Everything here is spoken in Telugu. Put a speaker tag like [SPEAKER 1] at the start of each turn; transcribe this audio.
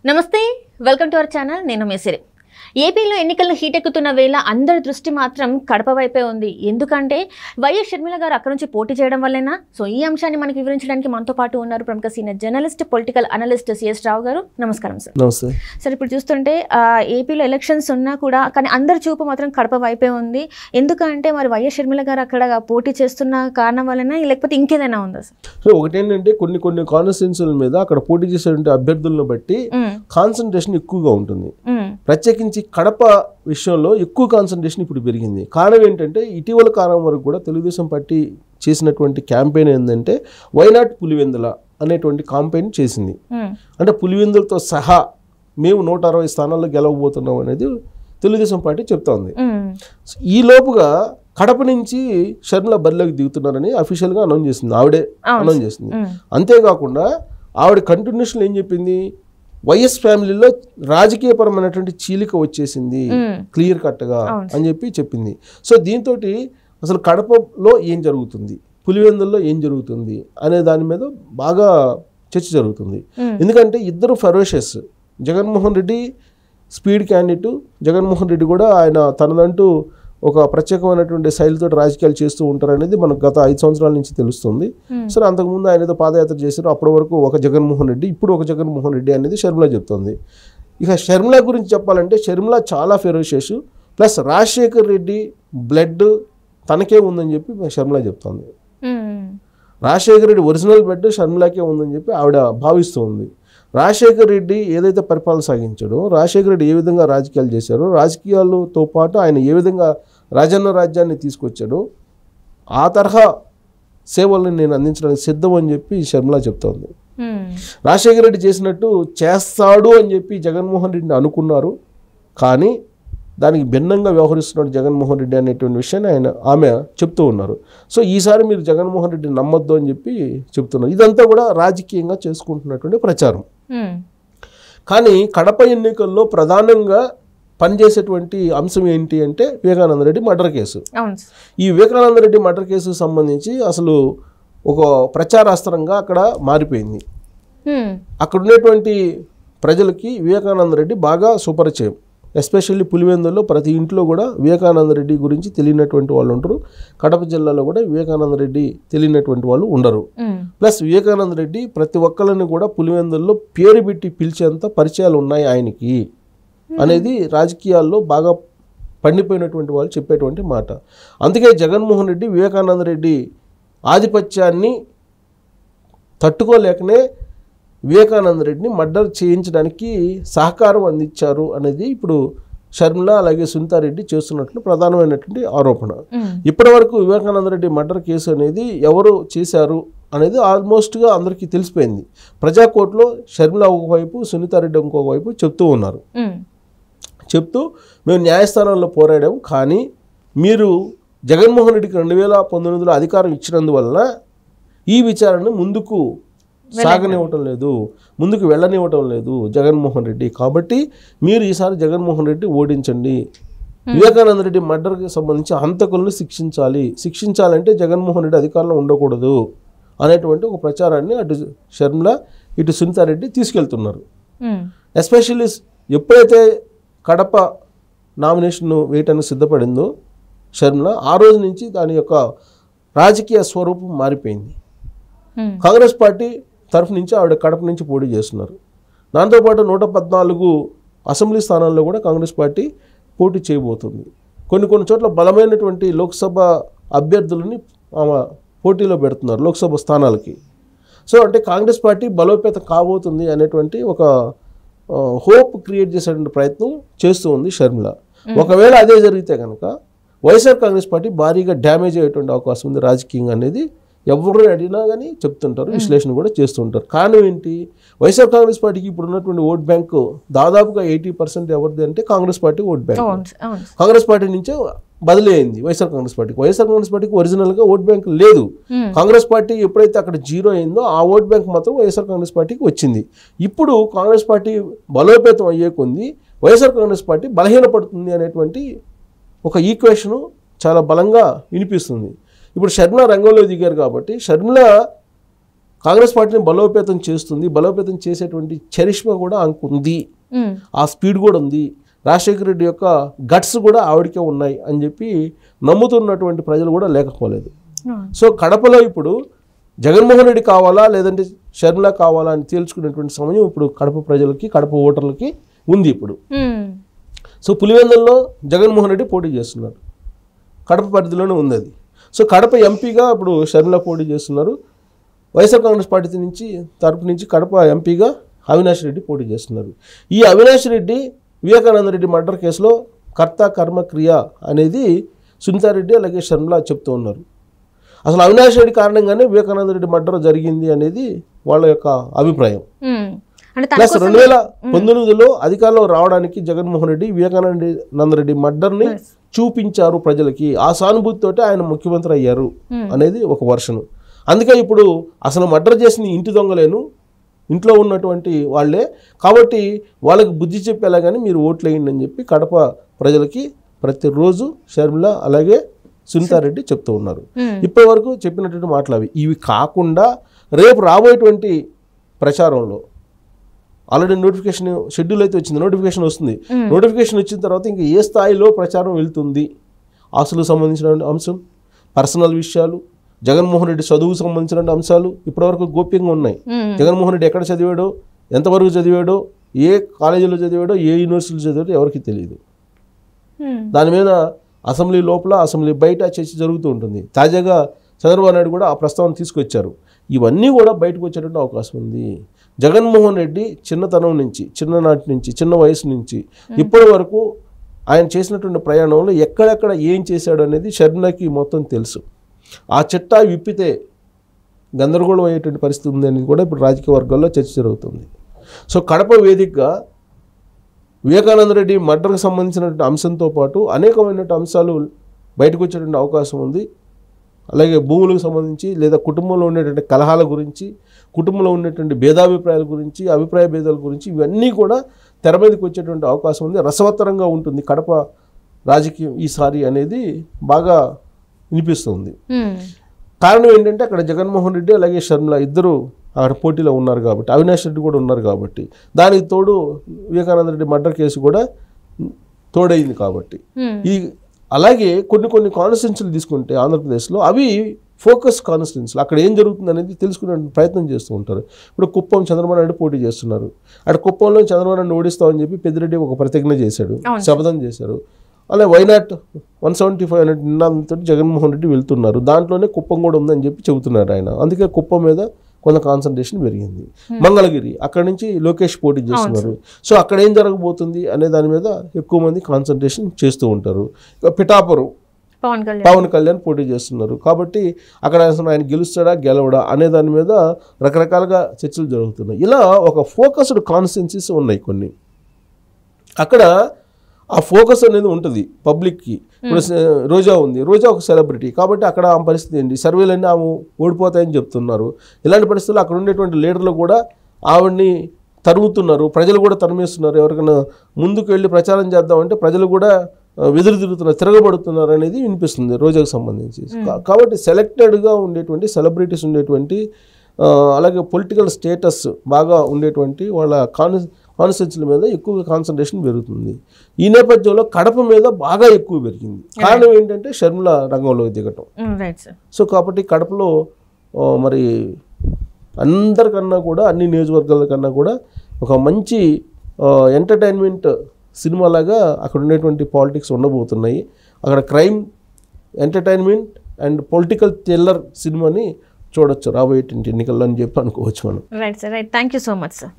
[SPEAKER 1] నమస్తే వెల్కమ్ టు అవర్ ఛానల్ నేను మేసిరి ఏపీలో ఎన్నికలు హీటెక్కుతున్న వేళ అందరి దృష్టి మాత్రం కడప వైపే ఉంది. ఎందుకంటే వైఎస్ షర్మిల గారు అక్కడ నుంచి పోటీ చేయడం వల్లేనా? సో ఈ అంశాన్ని మనకు వివరించడానికి మనతో పాటు ఉన్నారు ప్రముఖ senior journalist political analyst C S Rao garu. నమస్కారం సార్.
[SPEAKER 2] నమస్తే
[SPEAKER 1] సార్, ఇప్పుడు చూస్తుంటే ఏపీలో ఎలక్షన్స్ ఉన్నా కూడా కానీ అందరి చూపు మాత్రం కడప వైపే ఉంది. ఎందుకంటే మరి వైఎస్ షర్మిల గారు అక్కడ పోటీ చేస్తున్న కారణం వలన లేకపోతే ఇంకేదైనా ఉందా సార్?
[SPEAKER 2] సో ఒకటేంటంటే కొన్ని కాన్స్టిట్యున్సీల మీద అక్కడ పోటీ చేసేటువంటి అభ్యర్థులను బట్టి కాన్సన్ట్రేషన్ ఎక్కువగా ఉంటుంది. ప్రత్యేకించి కడప విషయంలో ఎక్కువ కాన్సన్ట్రేషన్ ఇప్పుడు పెరిగింది. కారణం ఏంటంటే ఇటీవల కాలం వరకు కూడా తెలుగుదేశం పార్టీ చేసినటువంటి క్యాంపెయిన్ ఏంటంటే వైనాట్ పులివెందుల అనేటువంటి క్యాంపెయిన్ చేసింది. అంటే పులివెందులతో సహా మేము 160 స్థానాల్లో గెలవబోతున్నాం అనేది తెలుగుదేశం పార్టీ చెప్తోంది. ఈ లోపుగా కడప నుంచి షర్మిల బరిలోకి దిగుతున్నారని అఫీషియల్గా అనౌన్స్ చేసింది, ఆవిడే అనౌన్స్ చేసింది. అంతేకాకుండా ఆవిడ కంటిన్యూషన్ ఏం చెప్పింది, వైఎస్ ఫ్యామిలీలో రాజకీయపరమైనటువంటి చీలిక వచ్చేసింది క్లియర్ కట్గా అని చెప్పి చెప్పింది. సో దీంతో అసలు కడపలో ఏం జరుగుతుంది, పులివెందుల్లో ఏం జరుగుతుంది అనే దాని మీద బాగా చర్చ జరుగుతుంది. ఎందుకంటే ఇద్దరు ferocious. Jaganmohan Reddy speed candidate. Jaganmohan Reddy కూడా ఆయన తనదంటూ ఒక ప్రత్యేకమైనటువంటి శైలితో రాజకీయాలు చేస్తూ ఉంటారు అనేది మనకు గత 5 సంవత్సరాల నుంచి తెలుస్తుంది. సరే, అంతకుముందు ఆయన ఏదో పాదయాత్ర చేశారు, అప్పటి వరకు ఒక జగన్మోహన్ రెడ్డి, ఇప్పుడు ఒక జగన్మోహన్ రెడ్డి అనేది షర్మిల చెప్తుంది. ఇక షర్మిల గురించి చెప్పాలంటే షర్మిల చాలా ferocious, plus Rajasekhar Reddy blood తనకే ఉందని చెప్పి షర్మిల చెప్తుంది. రాజశేఖర్ రెడ్డి ఒరిజినల్ బ్లడ్ షర్మిలకే ఉందని చెప్పి ఆవిడ భావిస్తూ ఉంది. రాజశేఖర్ రెడ్డి ఏదైతే పరిపాలన సాగించాడో, రాజశేఖర్ రెడ్డి ఏ విధంగా రాజకీయాలు చేశాడో, రాజకీయాలతో పాటు ఆయన ఏ విధంగా రాజన్న రాజ్యాన్ని తీసుకొచ్చాడో ఆ తరహా సేవలను నేను అందించడానికి సిద్ధం అని చెప్పి షర్మిల చెప్తోంది. రాజశేఖర రెడ్డి చేసినట్టు చేస్తాడు అని చెప్పి జగన్మోహన్ రెడ్డిని అనుకున్నారు, కానీ దానికి భిన్నంగా వ్యవహరిస్తున్నాడు జగన్మోహన్ రెడ్డి అనేటువంటి విషయాన్ని ఆమె చెప్తూ ఉన్నారు. సో ఈసారి మీరు జగన్మోహన్ రెడ్డిని నమ్మొద్దు అని చెప్పి చెప్తున్నారు. ఇదంతా కూడా రాజకీయంగా చేసుకుంటున్నటువంటి ప్రచారం. కానీ కడప ఎన్నికల్లో ప్రధానంగా పనిచేసేటువంటి అంశం ఏంటి అంటే వివేకానంద రెడ్డి మర్డర్ కేసు. ఈ వివేకానంద రెడ్డి మర్డర్ కేసుకు సంబంధించి అసలు ఒక ప్రచారాస్త్రంగా అక్కడ మారిపోయింది. అక్కడ ఉన్నటువంటి ప్రజలకి వివేకానంద రెడ్డి బాగా సుపరిచయం. ఎస్పెషల్లీ పులివెందుల్లో ప్రతి ఇంట్లో కూడా వివేకానంద రెడ్డి గురించి తెలియనటువంటి వాళ్ళు ఉంటారు. కడప జిల్లాలో కూడా వివేకానంద రెడ్డి తెలియనటువంటి వాళ్ళు ఉండరు. ప్లస్ వివేకానంద రెడ్డి ప్రతి ఒక్కరిని కూడా పులివెందుల్లో పేరు పెట్టి పిలిచేంత పరిచయాలు ఉన్నాయి ఆయనకి అనేది రాజకీయాల్లో బాగా పండిపోయినటువంటి వాళ్ళు చెప్పేటువంటి మాట. అందుకే జగన్మోహన్ రెడ్డి వివేకానంద రెడ్డి ఆధిపత్యాన్ని తట్టుకోలేకనే వివేకానంద రెడ్డిని మర్డర్ చేయించడానికి సహకారం అందించారు అనేది ఇప్పుడు షర్మిల అలాగే సునీతారెడ్డి చేస్తున్నట్లు ప్రధానమైనటువంటి ఆరోపణ. ఇప్పటి వరకు వివేకానంద రెడ్డి మర్డర్ కేసు అనేది ఎవరు చేశారు అనేది ఆల్మోస్ట్గా అందరికీ తెలిసిపోయింది. ప్రజాకోర్టులో షర్మిల ఒకవైపు, సునీతారెడ్డి ఇంకొక వైపు చెప్తూ ఉన్నారు. చెప్తూ మేము న్యాయస్థానంలో పోరాడాము, కానీ మీరు జగన్మోహన్ రెడ్డికి 2019లో అధికారం ఇచ్చినందువలన ఈ విచారణను ముందుకు సాగనివ్వటం లేదు, ముందుకు వెళ్ళనివ్వటం లేదు జగన్మోహన్ రెడ్డి. కాబట్టి మీరు ఈసారి జగన్మోహన్ రెడ్డి ఓడించండి, వివేకానంద రెడ్డి మర్డర్కి సంబంధించి హంతకులను శిక్షించాలంటే జగన్మోహన్ రెడ్డి అధికారంలో ఉండకూడదు అనేటువంటి ఒక ప్రచారాన్ని అటు షర్మిల ఇటు సునీతారెడ్డి తీసుకెళ్తున్నారు. ఎస్పెషల్లీ ఎప్పుడైతే కడప నామినేషన్ వేయటానికి సిద్ధపడిందో షర్మిల, ఆ రోజు నుంచి దాని యొక్క రాజకీయ స్వరూపం మారిపోయింది. కాంగ్రెస్ పార్టీ తరఫు నుంచి ఆవిడ కడప నుంచి పోటీ చేస్తున్నారు. దాంతోపాటు 114 అసెంబ్లీ స్థానాల్లో కూడా కాంగ్రెస్ పార్టీ పోటీ చేయబోతుంది. కొన్ని చోట్ల బలమైనటువంటి లోక్సభ అభ్యర్థులని ఆమె పోటీలో పెడుతున్నారు లోక్సభ స్థానాలకి. సో అంటే కాంగ్రెస్ పార్టీ బలోపేతం కాబోతుంది అనేటువంటి ఒక హోప్ క్రియేట్ చేసేటువంటి ప్రయత్నం చేస్తూ ఉంది షర్మిల. ఒకవేళ అదే జరిగితే కనుక వైఎస్ఆర్ కాంగ్రెస్ పార్టీ భారీగా డ్యామేజ్ అయ్యేటువంటి అవకాశం ఉంది రాజకీయంగా అనేది ఎవరు అడిగినా కానీ చెప్తుంటారు, విశ్లేషణ కూడా చేస్తుంటారు. కారణం ఏంటి, వైఎస్ఆర్ కాంగ్రెస్ పార్టీకి ఇప్పుడు ఉన్నటువంటి ఓట్ బ్యాంకు దాదాపుగా 80% ఎవరిది అంటే Congress party vote bank. Congress party నుంచే బదిలీ అయింది వైఎస్ఆర్ కాంగ్రెస్ పార్టీకి. వైఎస్ఆర్ కాంగ్రెస్ పార్టీకి ఒరిజినల్గా ఓట్ బ్యాంక్ లేదు. కాంగ్రెస్ పార్టీ ఎప్పుడైతే అక్కడ 0 అయిందో ఆ ఓట్ బ్యాంక్ మాత్రం వైఎస్ఆర్ కాంగ్రెస్ పార్టీకి వచ్చింది. ఇప్పుడు కాంగ్రెస్ పార్టీ బలోపేతం అయ్యే కొంది వైఎస్ఆర్ కాంగ్రెస్ పార్టీ బలహీనపడుతుంది అనేటువంటి ఒక ఈక్వేషను చాలా బలంగా వినిపిస్తుంది. ఇప్పుడు షర్మిల రంగంలో దిగారు కాబట్టి షర్మిల కాంగ్రెస్ పార్టీని బలోపేతం చేస్తుంది, బలోపేతం చేసేటువంటి చరిష్మా కూడా ఆమెకు ఉంది, ఆ స్పీడ్ కూడా ఉంది, రాజశేఖర రెడ్డి యొక్క గట్స్ కూడా ఆవిడకే ఉన్నాయి అని చెప్పి నమ్ముతున్నటువంటి ప్రజలు కూడా లేకపోలేదు. సో కడపలో ఇప్పుడు జగన్మోహన్ రెడ్డి కావాలా లేదంటే షర్మిల కావాలా అని తేల్చుకునేటువంటి సమయం ఇప్పుడు కడప ప్రజలకి, కడప ఓటర్లకి ఉంది ఇప్పుడు. సో పులివెందుల్లో జగన్మోహన్ రెడ్డి పోటీ చేస్తున్నారు, కడప పరిధిలోనే ఉంది అది. సో కడప ఎంపీగా ఇప్పుడు షర్మిల పోటీ చేస్తున్నారు. వైఎస్ఆర్ కాంగ్రెస్ పార్టీ తరపు నుంచి కడప ఎంపీగా అవినాష్ రెడ్డి పోటీ చేస్తున్నారు. ఈ అవినాష్ రెడ్డి వివేకానంద రెడ్డి మర్డర్ కేసులో కర్త కర్మ క్రియ అనేది సునీతారెడ్డి అలాగే షర్మిల చెప్తూ ఉన్నారు. అసలు అవినాష్ రెడ్డి కారణంగానే వివేకానంద రెడ్డి మర్డర్ జరిగింది అనేది వాళ్ళ యొక్క అభిప్రాయం. ప్లస్ 2019లో అధికారంలో రావడానికి జగన్మోహన్ రెడ్డి వివేకానంద రెడ్డి మర్డర్ని చూపించారు ప్రజలకి, ఆ సానుభూతితోటి ఆయన ముఖ్యమంత్రి అయ్యారు అనేది ఒక వర్షన్. అందుకే ఇప్పుడు అసలు మర్డర్ చేసిన ఇంటి దొంగలేను, ఇంట్లో ఉన్నటువంటి వాళ్ళే, కాబట్టి వాళ్ళకి బుద్ధి చెప్పేలాగానే మీరు ఓట్లు వేయండి అని చెప్పి కడప ప్రజలకి ప్రతిరోజు షర్మిల అలాగే సునీతారెడ్డి చెప్తూ ఉన్నారు. ఇప్పటి వరకు చెప్పినటువంటి మాటలు అవి. ఇవి కాకుండా రేపు రాబోయేటువంటి ప్రచారంలో ఆల్రెడీ నోటిఫికేషన్ షెడ్యూల్ అయితే వచ్చింది, నోటిఫికేషన్ వస్తుంది. నోటిఫికేషన్ వచ్చిన తర్వాత ఇంకా ఏ స్థాయిలో ప్రచారం వెళ్తుంది, ఆస్తులకు సంబంధించిన అంశం, పర్సనల్ విషయాలు, జగన్మోహన్ రెడ్డి చదువుకు సంబంధించిన అంశాలు ఇప్పటివరకు గోప్యంగా ఉన్నాయి. జగన్మోహన్ రెడ్డి ఎక్కడ చదివాడో, ఎంతవరకు చదివాడో, ఏ కాలేజీలో చదివాడో, ఏ యూనివర్సిటీలో చదివాడో ఎవరికి తెలియదు. దాని మీద అసెంబ్లీ లోపల, అసెంబ్లీ బయట చర్చ జరుగుతూ ఉంటుంది. తాజాగా చంద్రబాబు నాయుడు కూడా ఆ ప్రస్తావన తీసుకొచ్చారు. ఇవన్నీ కూడా బయటకు వచ్చేటువంటి అవకాశం ఉంది. జగన్మోహన్ రెడ్డి చిన్నతనం నుంచి, చిన్ననాటి నుంచి, చిన్న వయసు నుంచి ఇప్పటి వరకు ఆయన చేసినటువంటి ప్రయాణంలో ఎక్కడెక్కడ ఏం చేశాడు అనేది షర్మిలకి మొత్తం తెలుసు. ఆ చిట్టా విప్పితే గందరగోళం అయ్యేటువంటి పరిస్థితి ఉంది అనేది కూడా ఇప్పుడు రాజకీయ వర్గాల్లో చర్చ జరుగుతుంది. సో కడప వేదికగా వివేకానంద రెడ్డి మర్డర్కి సంబంధించినటువంటి అంశంతో పాటు అనేకమైనటువంటి అంశాలు బయటకు వచ్చేటువంటి అవకాశం ఉంది. అలాగే భూములకు సంబంధించి లేదా కుటుంబంలో ఉండేటువంటి కలహాల గురించి, కుటుంబంలో ఉండేటువంటి భేదాభిప్రాయాల గురించి, అభిప్రాయ భేదాల గురించి ఇవన్నీ కూడా తెర మీదకి వచ్చేటువంటి అవకాశం ఉంది. రసవత్తరంగా ఉంటుంది కడప రాజకీయం ఈసారి అనేది బాగా వినిపిస్తుంది. కారణం ఏంటంటే అక్కడ జగన్మోహన్ రెడ్డి అలాగే షర్మిల ఇద్దరు అక్కడ పోటీలో ఉన్నారు కాబట్టి, అవినాష్ రెడ్డి కూడా ఉన్నారు కాబట్టి, దానికి తోడు వివేకానంద రెడ్డి మర్డర్ కేసు కూడా తోడైంది కాబట్టి. ఈ అలాగే కొన్ని కాన్స్టిట్యున్సీలు తీసుకుంటే ఆంధ్రప్రదేశ్లో అవి ఫోకస్ కాన్స్టిట్యున్సీలు, అక్కడ ఏం జరుగుతుంది అనేది తెలుసుకునే ప్రయత్నం చేస్తూ ఉంటారు. ఇప్పుడు కుప్పం చంద్రబాబు నాయుడు పోటీ చేస్తున్నారు. అక్కడ కుప్పంలో చంద్రబాబు నాయుడు ఓడిస్తామని చెప్పి పెద్దిరెడ్డి ఒక ప్రతిజ్ఞ చేశాడు, శపథం చేశారు. అలాగే వైనాట్ 175 అనే నినాదంతో జగన్మోహన్ రెడ్డి వెళ్తున్నారు. దాంట్లోనే కుప్పం కూడా ఉందని చెప్పి చెబుతున్నారు ఆయన. అందుకే కుప్పం మీద కొంత కాన్సన్ట్రేషన్ పెరిగింది. మంగళగిరి అక్కడి నుంచి లోకేష్ పోటీ చేస్తున్నారు. సో అక్కడ ఏం జరగబోతుంది అనే దాని మీద ఎక్కువ మంది కాన్సన్ట్రేషన్ చేస్తూ ఉంటారు. పిఠాపురం పవన్ కళ్యాణ్ పోటీ చేస్తున్నారు కాబట్టి అక్కడ అసలు ఆయన గెలుస్తాడా గెలవడా అనే దాని మీద రకరకాలుగా చర్చలు జరుగుతున్నాయి. ఇలా ఒక ఫోకస్డ్ కాన్స్టిట్యున్సీస్ ఉన్నాయి కొన్ని. అక్కడ ఆ ఫోకస్ అనేది ఉంటుంది పబ్లిక్కి. ఇప్పుడు రోజా ఉంది, రోజా ఒక సెలబ్రిటీ కాబట్టి అక్కడ ఆ పరిస్థితి ఏంటి, సర్వేలన్నీ ఆమె ఓడిపోతాయని చెప్తున్నారు. ఇలాంటి పరిస్థితుల్లో అక్కడ ఉండేటువంటి లీడర్లు కూడా ఆవిడ్ని తరుముతున్నారు, ప్రజలు కూడా తరిమేస్తున్నారు. ఎవరికైనా ముందుకు వెళ్ళి ప్రచారం చేద్దామంటే ప్రజలు కూడా వెదురు తిరుగుతున్నారు, తిరగబడుతున్నారు అనేది వినిపిస్తుంది రోజాకు సంబంధించి. కాబట్టి సెలెక్టెడ్గా ఉండేటువంటి సెలబ్రిటీస్ ఉండేటువంటి అలాగే పొలిటికల్ స్టేటస్ బాగా ఉండేటువంటి వాళ్ళ కాన్స్టిట్యున్సీల మీద ఎక్కువ కాన్సన్ట్రేషన్ పెరుగుతుంది. ఈ నేపథ్యంలో కడప మీద బాగా ఎక్కువ పెరిగింది. కారణం ఏంటంటే షర్మిల రంగంలో దిగటం. సో కాబట్టి కడపలో మరి అందరికన్నా కూడా అన్ని నియోజకవర్గాల కన్నా కూడా ఒక మంచి ఎంటర్టైన్మెంట్ సినిమాలాగా అక్కడ ఉండేటువంటి పాలిటిక్స్ ఉండబోతున్నాయి. అక్కడ crime, entertainment and political thriller సినిమాని చూడొచ్చు రాబోయేటువంటి ఎన్నికల్లో అని చెప్పి అనుకోవచ్చు మనం.
[SPEAKER 1] Right sir, right. Thank you so much sir.